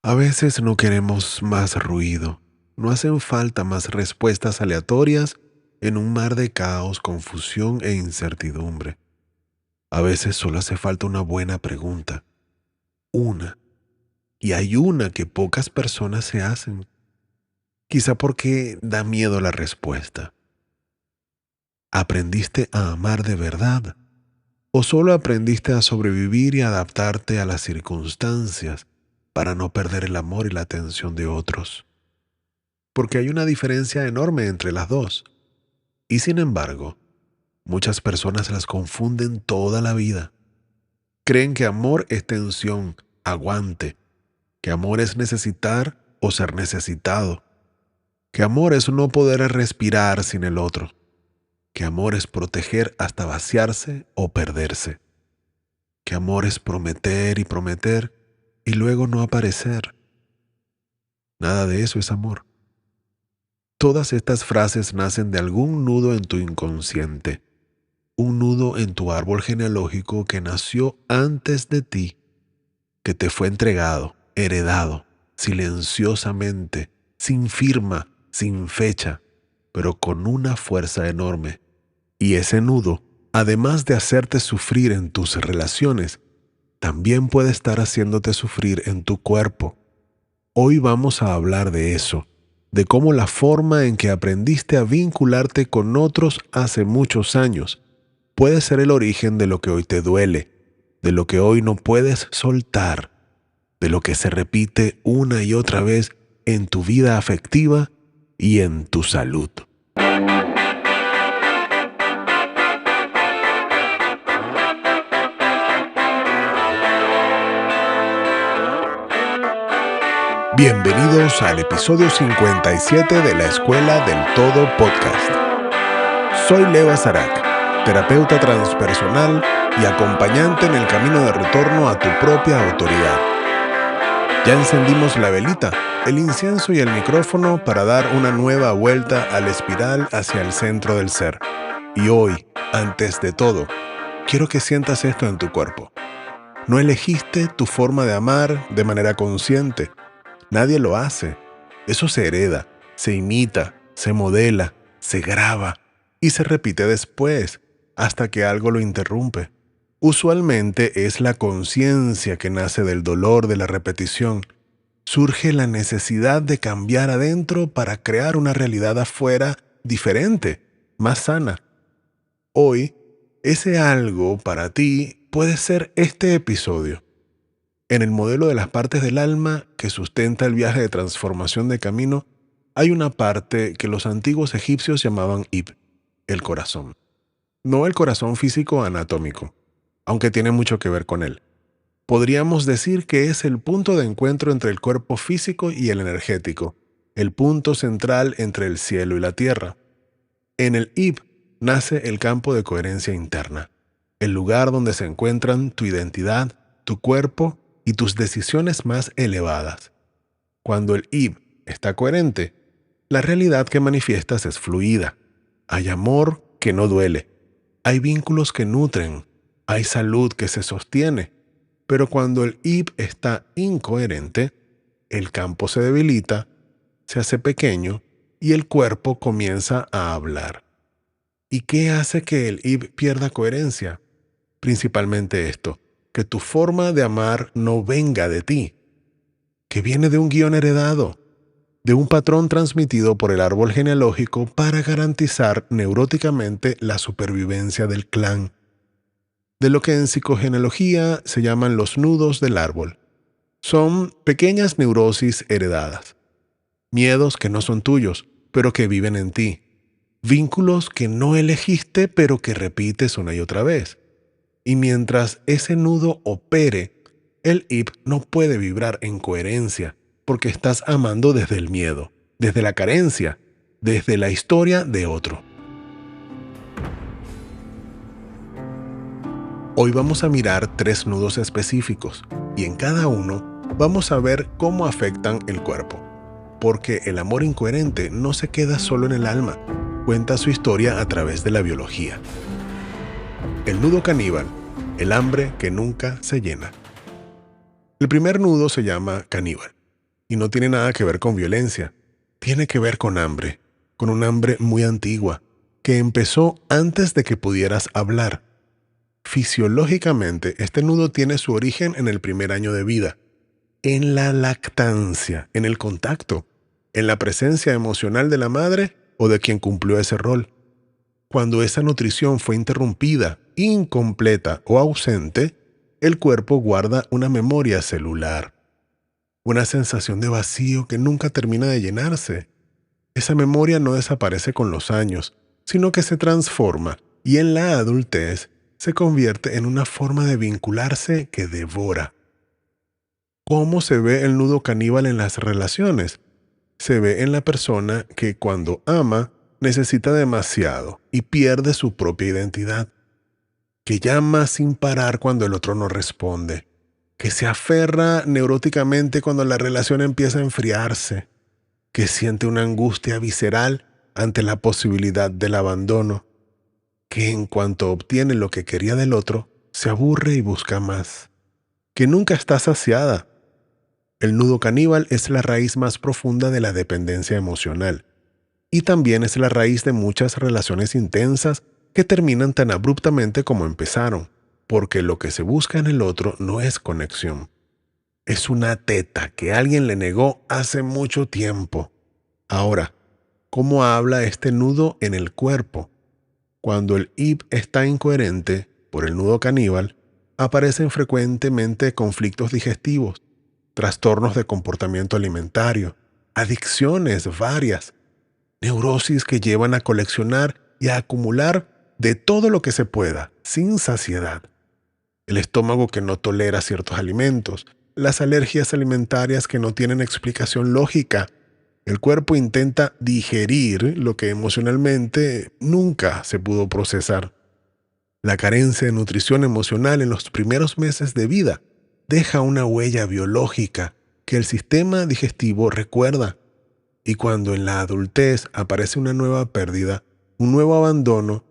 A veces no queremos más ruido, no hacen falta más respuestas aleatorias en un mar de caos, confusión e incertidumbre. A veces solo hace falta una buena pregunta, una, y hay una que pocas personas se hacen, quizá porque da miedo la respuesta. ¿Aprendiste a amar de verdad? ¿O solo aprendiste a sobrevivir y adaptarte a las circunstancias para no perder el amor y la atención de otros? Porque hay una diferencia enorme entre las dos. Y sin embargo, muchas personas las confunden toda la vida. Creen que amor es tensión, aguante, que amor es necesitar o ser necesitado, que amor es no poder respirar sin el otro, que amor es proteger hasta vaciarse o perderse, que amor es prometer y luego no aparecer. Nada de eso es amor. Todas estas frases nacen de algún nudo en tu inconsciente, un nudo en tu árbol genealógico que nació antes de ti, que te fue entregado, heredado, silenciosamente, sin firma, sin fecha, pero con una fuerza enorme. Y ese nudo, además de hacerte sufrir en tus relaciones, también puede estar haciéndote sufrir en tu cuerpo. Hoy vamos a hablar de eso, de cómo la forma en que aprendiste a vincularte con otros hace muchos años puede ser el origen de lo que hoy te duele, de lo que hoy no puedes soltar, de lo que se repite una y otra vez en tu vida afectiva y en tu salud. Bienvenidos al episodio 57 de la Escuela del Todo Podcast. Soy Leo Azarac, terapeuta transpersonal y acompañante en el camino de retorno a tu propia autoridad. Ya encendimos la velita, el incienso y el micrófono para dar una nueva vuelta a la espiral hacia el centro del ser. Y hoy, antes de todo, quiero que sientas esto en tu cuerpo. No elegiste tu forma de amar de manera consciente. Nadie lo hace. Eso se hereda, se imita, se modela, se graba y se repite después, hasta que algo lo interrumpe. Usualmente es la conciencia que nace del dolor de la repetición. Surge la necesidad de cambiar adentro para crear una realidad afuera diferente, más sana. Hoy, ese algo para ti puede ser este episodio. En el modelo de las partes del alma que sustenta el viaje de transformación de camino, hay una parte que los antiguos egipcios llamaban Ib, el corazón. No el corazón físico anatómico, aunque tiene mucho que ver con él. Podríamos decir que es el punto de encuentro entre el cuerpo físico y el energético, el punto central entre el cielo y la tierra. En el Ib nace el campo de coherencia interna, el lugar donde se encuentran tu identidad, tu cuerpo y tus decisiones más elevadas. Cuando el Ib está coherente, la realidad que manifiestas es fluida. Hay amor que no duele. Hay vínculos que nutren. Hay salud que se sostiene. Pero cuando el Ib está incoherente, el campo se debilita, se hace pequeño y el cuerpo comienza a hablar. ¿Y qué hace que el Ib pierda coherencia? Principalmente esto, que tu forma de amar no venga de ti, que viene de un guión heredado, de un patrón transmitido por el árbol genealógico para garantizar neuróticamente la supervivencia del clan, de lo que en psicogenealogía se llaman los nudos del árbol. Son pequeñas neurosis heredadas, miedos que no son tuyos, pero que viven en ti, vínculos que no elegiste, pero que repites una y otra vez. Y mientras ese nudo opere, el Ib no puede vibrar en coherencia, porque estás amando desde el miedo, desde la carencia, desde la historia de otro. Hoy vamos a mirar 3 nudos específicos, y en cada uno vamos a ver cómo afectan el cuerpo. Porque el amor incoherente no se queda solo en el alma, cuenta su historia a través de la biología. El nudo caníbal, el hambre que nunca se llena. El primer nudo se llama caníbal. y no tiene nada que ver con violencia. Tiene que ver con hambre, con un hambre muy antigua, que empezó antes de que pudieras hablar. Fisiológicamente, este nudo tiene su origen en el primer año de vida, en la lactancia, en el contacto, en la presencia emocional de la madre o de quien cumplió ese rol. Cuando esa nutrición fue interrumpida, incompleta o ausente, el cuerpo guarda una memoria celular, una sensación de vacío que nunca termina de llenarse. Esa memoria no desaparece con los años, sino que se transforma y en la adultez se convierte en una forma de vincularse que devora. ¿Cómo se ve el nudo caníbal en las relaciones? Se ve en la persona que cuando ama necesita demasiado y pierde su propia identidad, que llama sin parar cuando el otro no responde, que se aferra neuróticamente cuando la relación empieza a enfriarse, que siente una angustia visceral ante la posibilidad del abandono, que en cuanto obtiene lo que quería del otro, se aburre y busca más, que nunca está saciada. El nudo caníbal es la raíz más profunda de la dependencia emocional y también es la raíz de muchas relaciones intensas que terminan tan abruptamente como empezaron, porque lo que se busca en el otro no es conexión. Es una teta que alguien le negó hace mucho tiempo. Ahora, ¿cómo habla este nudo en el cuerpo? Cuando el id está incoherente por el nudo caníbal, aparecen frecuentemente conflictos digestivos, trastornos de comportamiento alimentario, adicciones varias, neurosis que llevan a coleccionar y a acumular de todo lo que se pueda, sin saciedad. El estómago que no tolera ciertos alimentos, las alergias alimentarias que no tienen explicación lógica. El cuerpo intenta digerir lo que emocionalmente nunca se pudo procesar. La carencia de nutrición emocional en los primeros meses de vida deja una huella biológica que el sistema digestivo recuerda. Y cuando en la adultez aparece una nueva pérdida, un nuevo abandono,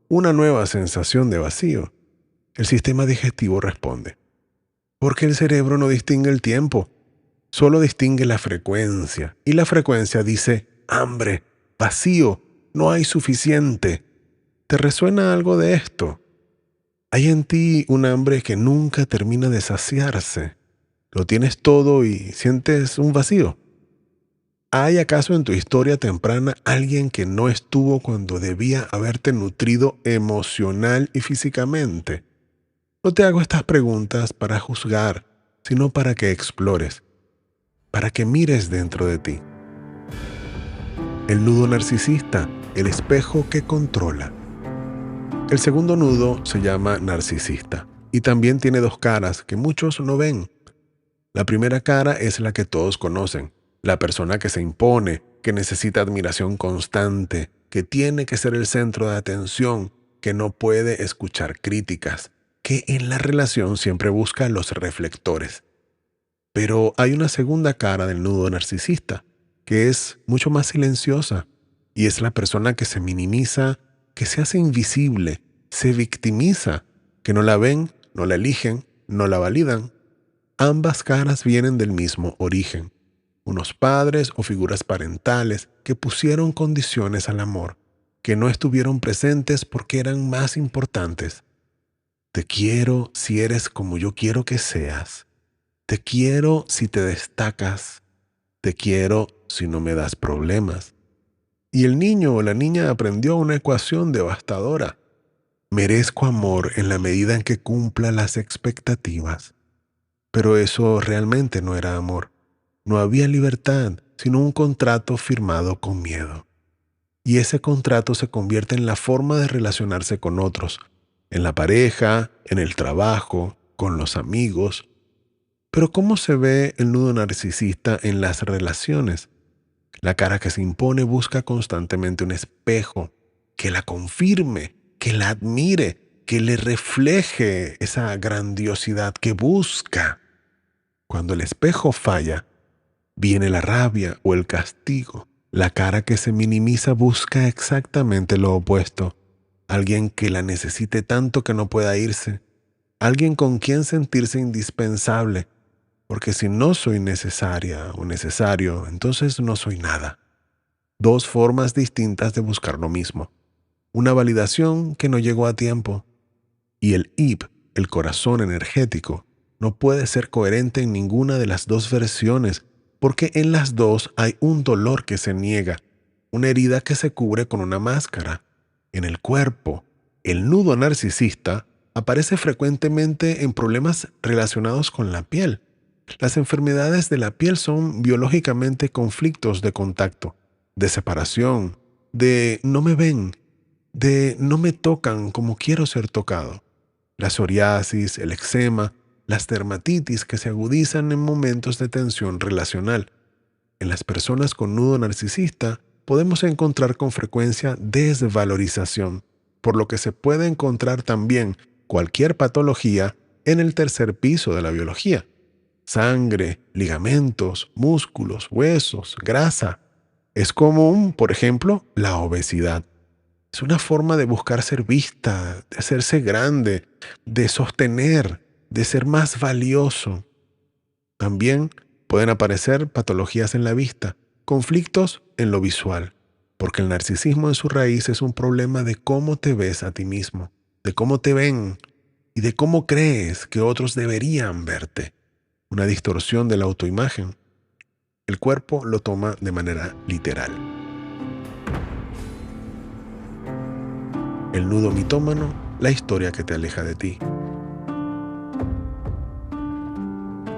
una nueva sensación de vacío, el sistema digestivo responde. Porque el cerebro no distingue el tiempo, solo distingue la frecuencia. Y la frecuencia dice hambre, vacío, no hay suficiente. ¿Te resuena algo de esto? Hay en ti un hambre que nunca termina de saciarse. Lo tienes todo y sientes un vacío. ¿Hay acaso en tu historia temprana alguien que no estuvo cuando debía haberte nutrido emocional y físicamente? No te hago estas preguntas para juzgar, sino para que explores, para que mires dentro de ti. El nudo narcisista, el espejo que controla. El segundo nudo se llama narcisista y también tiene dos caras que muchos no ven. La primera cara es la que todos conocen, la persona que se impone, que necesita admiración constante, que tiene que ser el centro de atención, que no puede escuchar críticas, que en la relación siempre busca los reflectores. Pero hay una segunda cara del nudo narcisista, que es mucho más silenciosa, y es la persona que se minimiza, que se hace invisible, se victimiza, que no la ven, no la eligen, no la validan. Ambas caras vienen del mismo origen. Unos padres o figuras parentales que pusieron condiciones al amor, que no estuvieron presentes porque eran más importantes. Te quiero si eres como yo quiero que seas. Te quiero si te destacas. Te quiero si no me das problemas. Y el niño o la niña aprendió una ecuación devastadora. Merezco amor en la medida en que cumpla las expectativas. Pero eso realmente no era amor. No había libertad, sino un contrato firmado con miedo. Y ese contrato se convierte en la forma de relacionarse con otros, en la pareja, en el trabajo, con los amigos. Pero ¿cómo se ve el nudo narcisista en las relaciones? La cara que se impone busca constantemente un espejo que la confirme, que la admire, que le refleje esa grandiosidad que busca. Cuando el espejo falla, viene la rabia o el castigo. La cara que se minimiza busca exactamente lo opuesto. Alguien que la necesite tanto que no pueda irse. Alguien con quien sentirse indispensable. porque si no soy necesaria o necesario, entonces no soy nada. Dos formas distintas de buscar lo mismo. Una validación que no llegó a tiempo. Y el id, el corazón energético, no puede ser coherente en ninguna de las dos versiones, porque en las dos hay un dolor que se niega, una herida que se cubre con una máscara. En el cuerpo, el nudo narcisista aparece frecuentemente en problemas relacionados con la piel. Las enfermedades de la piel son biológicamente conflictos de contacto, de separación, de no me ven, de no me tocan como quiero ser tocado. La psoriasis, el eczema, las dermatitis que se agudizan en momentos de tensión relacional. En las personas con nudo narcisista podemos encontrar con frecuencia desvalorización, por lo que se puede encontrar también cualquier patología en el tercer piso de la biología. Sangre, ligamentos, músculos, huesos, grasa. Es común, por ejemplo, la obesidad. Es una forma de buscar ser vista, de hacerse grande, de sostener, de ser más valioso. También pueden aparecer patologías en la vista, conflictos en lo visual, porque el narcisismo en su raíz es un problema de cómo te ves a ti mismo, de cómo te ven y de cómo crees que otros deberían verte. Una distorsión de la autoimagen. El cuerpo lo toma de manera literal. El nudo mitómano, la historia que te aleja de ti.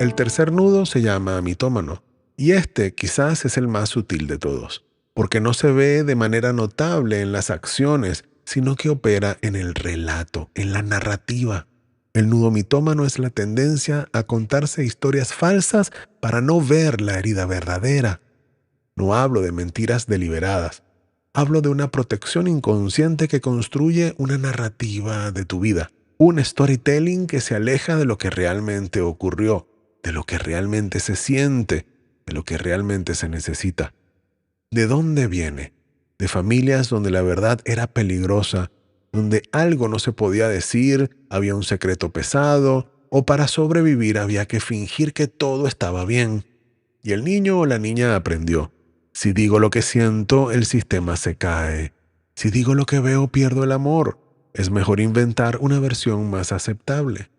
El tercer nudo se llama mitómano, y este quizás es el más sutil de todos, porque no se ve de manera notable en las acciones, sino que opera en el relato, en la narrativa. El nudo mitómano es la tendencia a contarse historias falsas para no ver la herida verdadera. No hablo de mentiras deliberadas. Hablo de una protección inconsciente que construye una narrativa de tu vida, un storytelling que se aleja de lo que realmente ocurrió, de lo que realmente se siente, de lo que realmente se necesita. ¿De dónde viene? De familias donde la verdad era peligrosa, donde algo no se podía decir, había un secreto pesado, o para sobrevivir había que fingir que todo estaba bien. Y el niño o la niña aprendió. Si digo lo que siento, el sistema se cae. Si digo lo que veo, pierdo el amor. Es mejor inventar una versión más aceptable.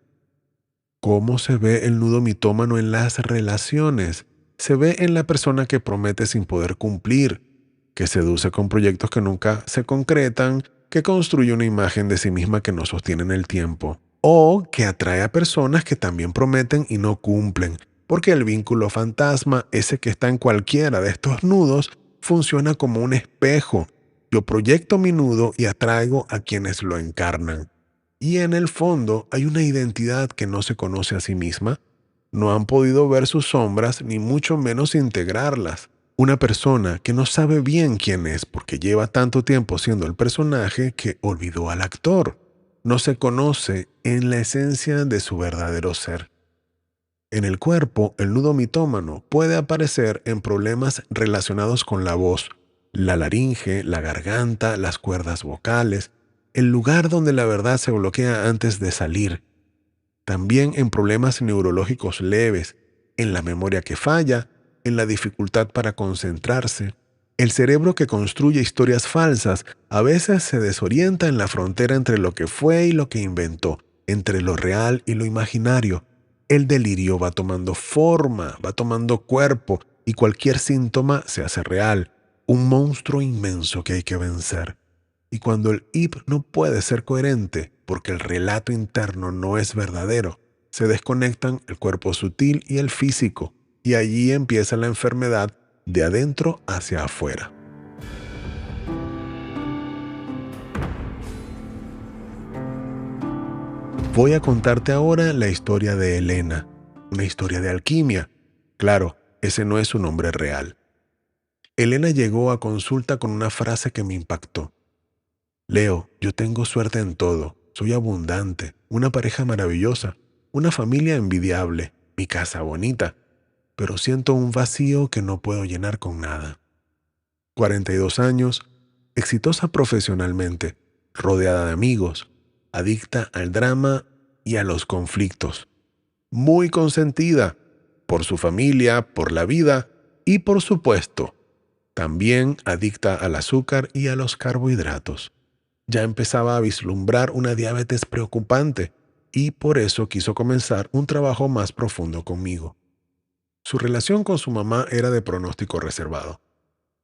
¿Cómo se ve el nudo mitómano en las relaciones? Se ve en la persona que promete sin poder cumplir, que seduce con proyectos que nunca se concretan, que construye una imagen de sí misma que no sostiene en el tiempo, o que atrae a personas que también prometen y no cumplen, porque el vínculo fantasma, ese que está en cualquiera de estos nudos, funciona como un espejo. Yo proyecto mi nudo y atraigo a quienes lo encarnan. Y en el fondo hay una identidad que no se conoce a sí misma. No han podido ver sus sombras ni mucho menos integrarlas. Una persona que no sabe bien quién es porque lleva tanto tiempo siendo el personaje que olvidó al actor. No se conoce en la esencia de su verdadero ser. En el cuerpo, el nudo mitómano puede aparecer en problemas relacionados con la voz, la laringe, la garganta, las cuerdas vocales, el lugar donde la verdad se bloquea antes de salir. También en problemas neurológicos leves, en la memoria que falla, en la dificultad para concentrarse. El cerebro que construye historias falsas a veces se desorienta en la frontera entre lo que fue y lo que inventó, entre lo real y lo imaginario. El delirio va tomando forma, va tomando cuerpo y cualquier síntoma se hace real, un monstruo inmenso que hay que vencer. Y cuando el id no puede ser coherente porque el relato interno no es verdadero, se desconectan el cuerpo sutil y el físico, y allí empieza la enfermedad de adentro hacia afuera. Voy a contarte ahora la historia de Elena, una historia de alquimia. Claro, ese no es su nombre real. Elena llegó a consulta con una frase que me impactó. Leo, yo tengo suerte en todo, soy abundante, una pareja maravillosa, una familia envidiable, mi casa bonita, pero siento un vacío que no puedo llenar con nada. 42 años, exitosa profesionalmente, rodeada de amigos, adicta al drama y a los conflictos. Muy consentida, por su familia, por la vida y, por supuesto, también adicta al azúcar y a los carbohidratos. Ya empezaba a vislumbrar una diabetes preocupante y por eso quiso comenzar un trabajo más profundo conmigo. Su relación con su mamá era de pronóstico reservado.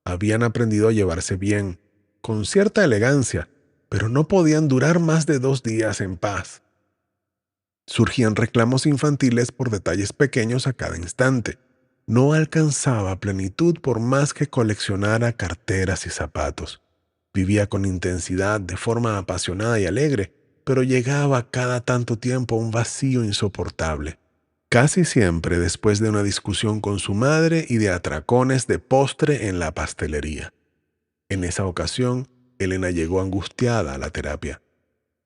Habían aprendido a llevarse bien, con cierta elegancia, pero no podían durar más de 2 días en paz. Surgían reclamos infantiles por detalles pequeños a cada instante. No alcanzaba plenitud por más que coleccionara carteras y zapatos. Vivía con intensidad, de forma apasionada y alegre, pero llegaba cada tanto tiempo a un vacío insoportable. Casi siempre después de una discusión con su madre y de atracones de postre en la pastelería. En esa ocasión, Elena llegó angustiada a la terapia.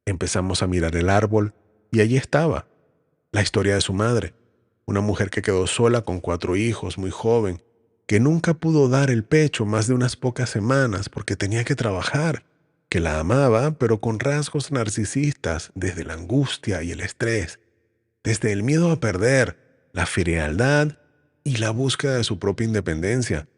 Empezamos a mirar el árbol y allí estaba, la historia de su madre, una mujer que quedó sola con 4 hijos muy joven, que nunca pudo dar el pecho más de unas pocas semanas porque tenía que trabajar, que la amaba pero con rasgos narcisistas desde la angustia y el estrés, desde el miedo a perder, la frialdad y la búsqueda de su propia independencia.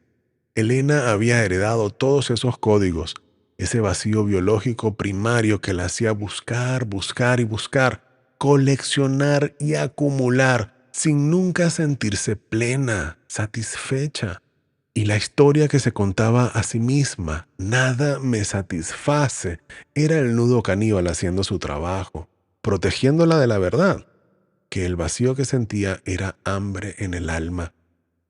Elena había heredado todos esos códigos, ese vacío biológico primario que la hacía buscar, buscar y buscar, coleccionar y acumular, sin nunca sentirse plena, satisfecha. Y la historia que se contaba a sí misma, nada me satisface, era el nudo caníbal haciendo su trabajo, protegiéndola de la verdad, que el vacío que sentía era hambre en el alma,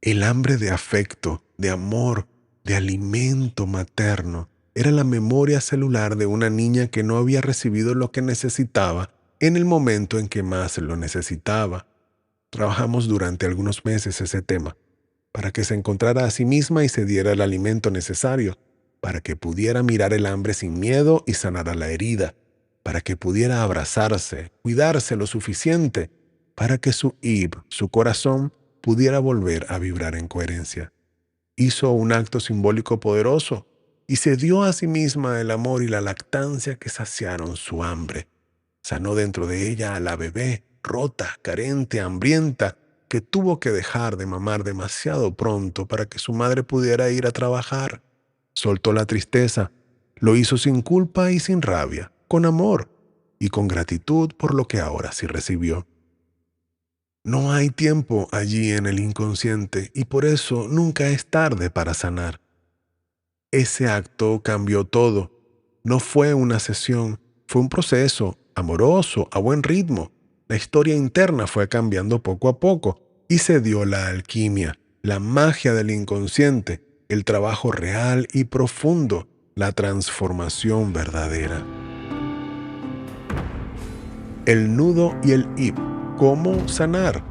el hambre de afecto, de amor, de alimento materno. Era la memoria celular de una niña que no había recibido lo que necesitaba en el momento en que más lo necesitaba. Trabajamos durante algunos meses ese tema, para que se encontrara a sí misma y se diera el alimento necesario, para que pudiera mirar el hambre sin miedo y sanara la herida, para que pudiera abrazarse, cuidarse lo suficiente, para que su ib, su corazón, pudiera volver a vibrar en coherencia. Hizo un acto simbólico poderoso y se dio a sí misma el amor y la lactancia que saciaron su hambre. Sanó dentro de ella a la bebé, rota, carente, hambrienta, que tuvo que dejar de mamar demasiado pronto para que su madre pudiera ir a trabajar. Soltó la tristeza, lo hizo sin culpa y sin rabia, con amor y con gratitud por lo que ahora sí recibió. No hay tiempo allí en el inconsciente y por eso nunca es tarde para sanar. Ese acto cambió todo. No fue una sesión, fue un proceso amoroso, a buen ritmo. La historia interna fue cambiando poco a poco y se dio la alquimia, la magia del inconsciente, el trabajo real y profundo, la transformación verdadera. El nudo y el hip. ¿Cómo sanar?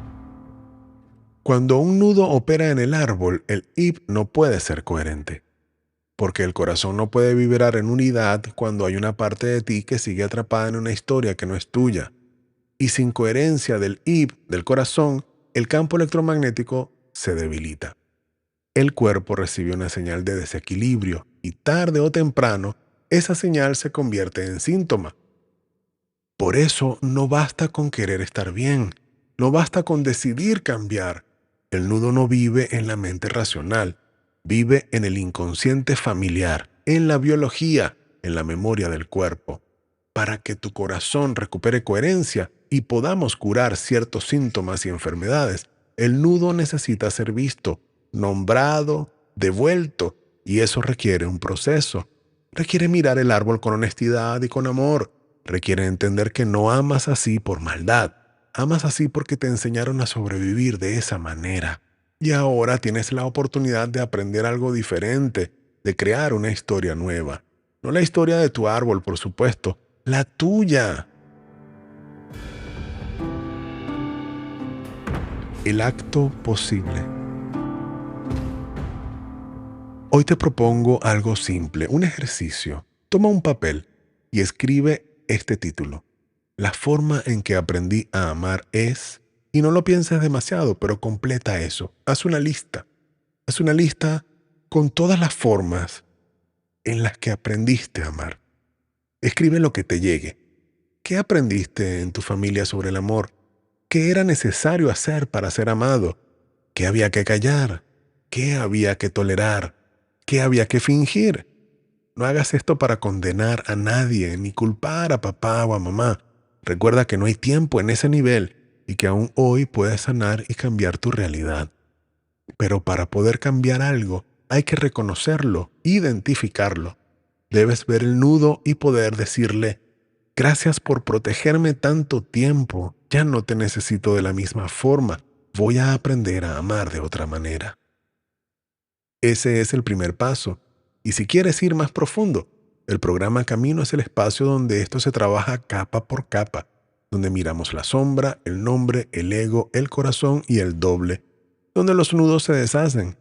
Cuando un nudo opera en el árbol, el hip no puede ser coherente, porque el corazón no puede vibrar en unidad cuando hay una parte de ti que sigue atrapada en una historia que no es tuya. Y sin coherencia del hip, del corazón, el campo electromagnético se debilita. El cuerpo recibe una señal de desequilibrio y tarde o temprano esa señal se convierte en síntoma. Por eso no basta con querer estar bien, no basta con decidir cambiar. El nudo no vive en la mente racional, vive en el inconsciente familiar, en la biología, en la memoria del cuerpo. Para que tu corazón recupere coherencia y podamos curar ciertos síntomas y enfermedades, el nudo necesita ser visto, nombrado, devuelto, y eso requiere un proceso. Requiere mirar el árbol con honestidad y con amor. Requiere entender que no amas así por maldad. Amas así porque te enseñaron a sobrevivir de esa manera. Y ahora tienes la oportunidad de aprender algo diferente, de crear una historia nueva. No la historia de tu árbol, por supuesto, la tuya. El acto posible. Hoy te propongo algo simple, un ejercicio. Toma un papel y escribe este título. La forma en que aprendí a amar es... Y no lo pienses demasiado, pero completa eso. Haz una lista. Haz una lista con todas las formas en las que aprendiste a amar. Escribe lo que te llegue. ¿Qué aprendiste en tu familia sobre el amor? ¿Qué era necesario hacer para ser amado? ¿Qué había que callar? ¿Qué había que tolerar? ¿Qué había que fingir? No hagas esto para condenar a nadie, ni culpar a papá o a mamá. Recuerda que no hay tiempo en ese nivel y que aún hoy puedes sanar y cambiar tu realidad. Pero para poder cambiar algo, hay que reconocerlo, identificarlo. Debes ver el nudo y poder decirle: gracias por protegerme tanto tiempo. Ya no te necesito de la misma forma. Voy a aprender a amar de otra manera. Ese es el primer paso. Y si quieres ir más profundo, el programa Camino es el espacio donde esto se trabaja capa por capa, donde miramos la sombra, el nombre, el ego, el corazón y el doble, donde los nudos se deshacen,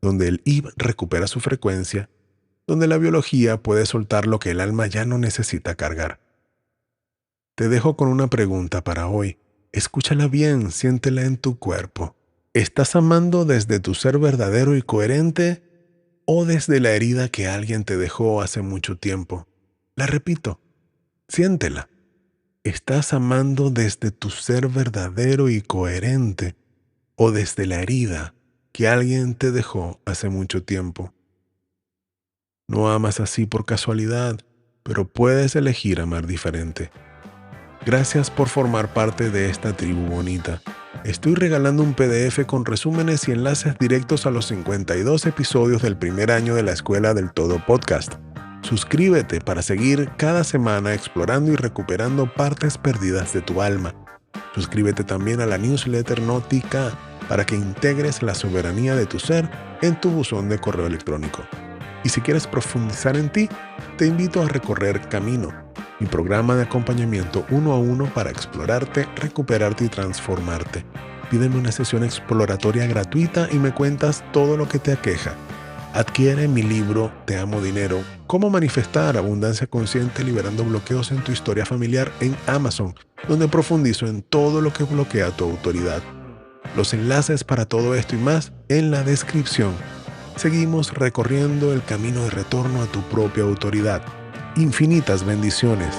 donde el id recupera su frecuencia, donde la biología puede soltar lo que el alma ya no necesita cargar. Te dejo con una pregunta para hoy. Escúchala bien, siéntela en tu cuerpo. ¿Estás amando desde tu ser verdadero y coherente o desde la herida que alguien te dejó hace mucho tiempo? La repito, siéntela. ¿Estás amando desde tu ser verdadero y coherente o desde la herida que alguien te dejó hace mucho tiempo? No amas así por casualidad, pero puedes elegir amar diferente. Gracias por formar parte de esta tribu bonita. Estoy regalando un PDF con resúmenes y enlaces directos a los 52 episodios del primer año de la Escuela del Todo Podcast. Suscríbete para seguir cada semana explorando y recuperando partes perdidas de tu alma. Suscríbete también a la newsletter Nótica para que integres la soberanía de tu ser en tu buzón de correo electrónico. Y si quieres profundizar en ti, te invito a recorrer Camino, mi programa de acompañamiento 1 a 1 para explorarte, recuperarte y transformarte. Pídeme una sesión exploratoria gratuita y me cuentas todo lo que te aqueja. Adquiere mi libro Te Amo Dinero, Cómo manifestar abundancia consciente liberando bloqueos en tu historia familiar en Amazon, donde profundizo en todo lo que bloquea tu autoridad. Los enlaces para todo esto y más en la descripción. Seguimos recorriendo el camino de retorno a tu propia autoridad. Infinitas bendiciones.